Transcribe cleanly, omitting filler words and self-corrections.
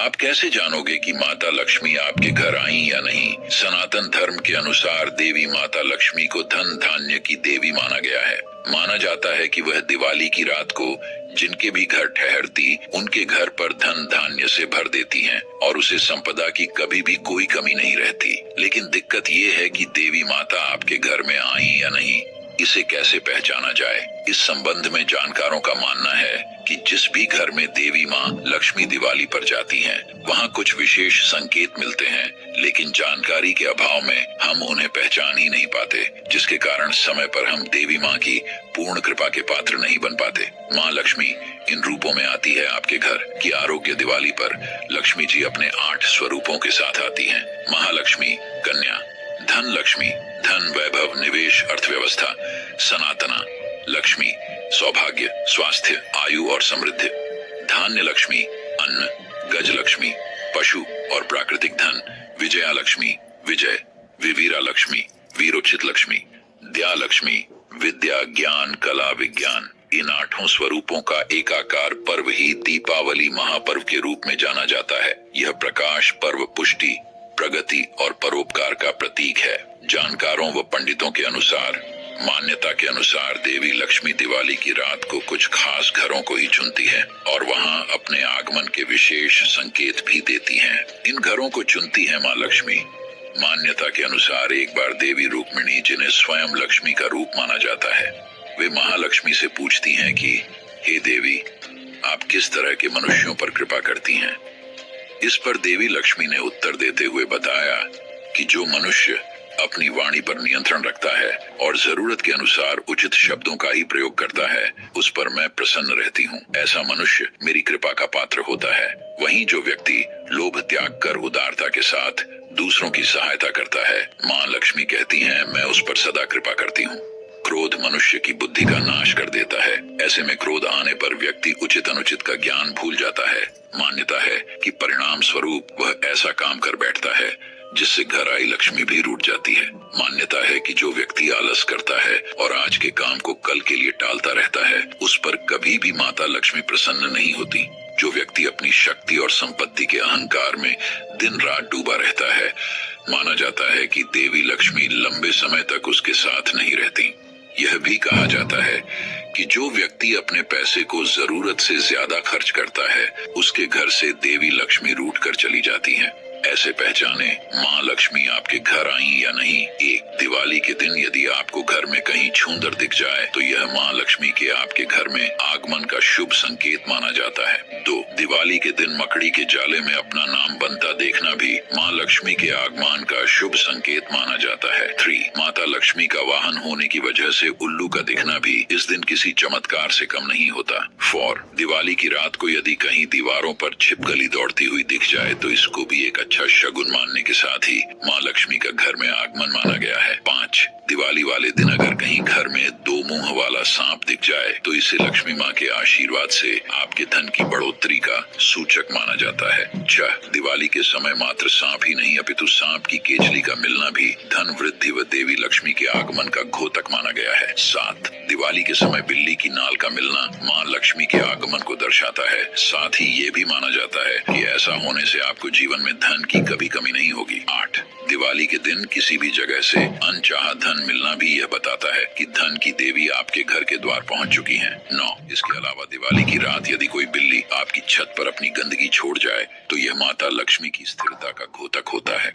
आप कैसे जानोगे कि माता लक्ष्मी आपके घर आई या नहीं? सनातन धर्म के अनुसार देवी माता लक्ष्मी को धन धान्य की देवी माना गया है। माना जाता है कि वह दिवाली की रात को जिनके भी घर ठहरती उनके घर पर धन धान्य से भर देती हैं और उसे संपदा की कभी भी कोई कमी नहीं रहती। लेकिन दिक्कत ये है कि देवी माता आपके घर में आई या नहीं, इसे कैसे पहचाना जाए? इस संबंध में जानकारों का मानना है कि जिस भी घर में देवी माँ लक्ष्मी दिवाली पर जाती हैं, वहाँ कुछ विशेष संकेत मिलते हैं, लेकिन जानकारी के अभाव में हम उन्हें पहचान ही नहीं पाते, जिसके कारण समय पर हम देवी माँ की पूर्ण कृपा के पात्र नहीं बन पाते। माँ लक्ष्मी इन रूपों में आती है आपके घर की आरोग्य दिवाली पर लक्ष्मी जी अपने 8 स्वरूपों के साथ आती हैं। महालक्ष्मी, कन्या, धन लक्ष्मी, धन वैभव निवेश अर्थव्यवस्था, सनातना लक्ष्मी, सौभाग्य स्वास्थ्य आयु और समृद्धि, धान्य लक्ष्मी, अन्न, गज लक्ष्मी, पशु और प्राकृतिक धन, विजया लक्ष्मी, विजय, विवीरा लक्ष्मी, वीरोचित लक्ष्मी, द्या लक्ष्मी, विद्या ज्ञान कला विज्ञान। इन 8 स्वरूपों का एकाकार पर्व ही दीपावली महापर्व के रूप में जाना जाता है। यह प्रकाश पर्व पुष्टि, प्रगति और परोपकार का प्रतीक है। जानकारों व पंडितों के अनुसार, मान्यता के अनुसार देवी लक्ष्मी दिवाली की रात को कुछ खास घरों को ही चुनती है और वहां अपने आगमन के विशेष संकेत भी देती हैं। इन घरों को चुनती है माँ लक्ष्मी। मान्यता के अनुसार एक बार देवी रुक्मिणी, जिन्हें स्वयं लक्ष्मी का रूप माना जाता है, वे महालक्ष्मी से पूछती हैं कि हे देवी, आप किस तरह के मनुष्यों पर कृपा करती हैं? इस पर देवी लक्ष्मी ने उत्तर देते हुए बताया कि जो मनुष्य अपनी वाणी पर नियंत्रण रखता है और जरूरत के अनुसार उचित शब्दों का ही प्रयोग करता है, उस पर मैं प्रसन्न रहती हूँ। ऐसा मनुष्य मेरी कृपा का पात्र होता है। वहीं जो व्यक्ति लोभ त्याग कर उदारता के साथ दूसरों की सहायता करता है, माँ लक्ष्मी कहती हैं, मैं उस पर सदा कृपा करती हूँ। क्रोध मनुष्य की बुद्धि का नाश कर देता है। ऐसे में क्रोध आने पर व्यक्ति उचित अनुचित का ज्ञान भूल जाता है। मान्यता है कि परिणाम स्वरूप वह ऐसा काम कर बैठता है जिससे घर आई लक्ष्मी भी रूठ जाती है। मान्यता है कि जो व्यक्ति आलस करता है और आज के काम को कल के लिए टालता रहता है, उस पर कभी भी माता लक्ष्मी प्रसन्न नहीं होती। जो व्यक्ति अपनी शक्ति और संपत्ति के अहंकार में दिन रात डूबा रहता है, माना जाता है कि देवी लक्ष्मी लंबे समय तक उसके साथ नहीं रहती। यह भी कहा जाता है कि जो व्यक्ति अपने पैसे को जरूरत से ज्यादा खर्च करता है, उसके घर से देवी लक्ष्मी रूठ कर चली जाती हैं। ऐसे पहचाने माँ लक्ष्मी आपके घर आई या नहीं। 1. दिवाली के दिन यदि आपको घर में कहीं छूंदर दिख जाए तो यह माँ लक्ष्मी के आपके घर में आगमन का शुभ संकेत माना जाता है। 2. दिवाली के दिन मकड़ी के जाले में अपना नाम बनता देखना भी माँ लक्ष्मी के आगमन का शुभ संकेत माना जाता है। 3. माता लक्ष्मी का वाहन होने की वजह से उल्लू का दिखना भी इस दिन किसी चमत्कार से कम नहीं होता। 4. दिवाली की रात को यदि कहीं दीवारों पर छिपकली दौड़ती हुई दिख जाए तो इसको भी एक अच्छा शगुन मानने के साथ ही माँ लक्ष्मी का घर में आगमन माना गया है। 5. दिवाली वाले दिन अगर कहीं घर में 2 मुंह वाला सांप दिख जाए तो इसे लक्ष्मी माँ के आशीर्वाद से आपके धन की बढ़ोतरी का सूचक माना जाता है। 6. दिवाली के समय मात्र सांप ही नहीं अपितु सांप की केचली का मिलना भी धन वृद्धि व देवी लक्ष्मी के आगमन का घोतक माना गया है। 7. दिवाली के समय बिल्ली की नाल का मिलना माँ लक्ष्मी के आगमन को दर्शाता है। साथ ही ये भी माना जाता है कि ऐसा होने से आपको जीवन में धन की कभी कमी नहीं होगी। 8. दिवाली के दिन किसी भी जगह से अनचाहा धन मिलना भी यह बताता है कि धन की देवी आपके घर के द्वार पहुंच चुकी हैं। 9. इसके अलावा दिवाली की रात यदि कोई बिल्ली आपकी छत पर अपनी गंदगी छोड़ जाए तो यह माता लक्ष्मी की स्थिरता का घोतक होता है।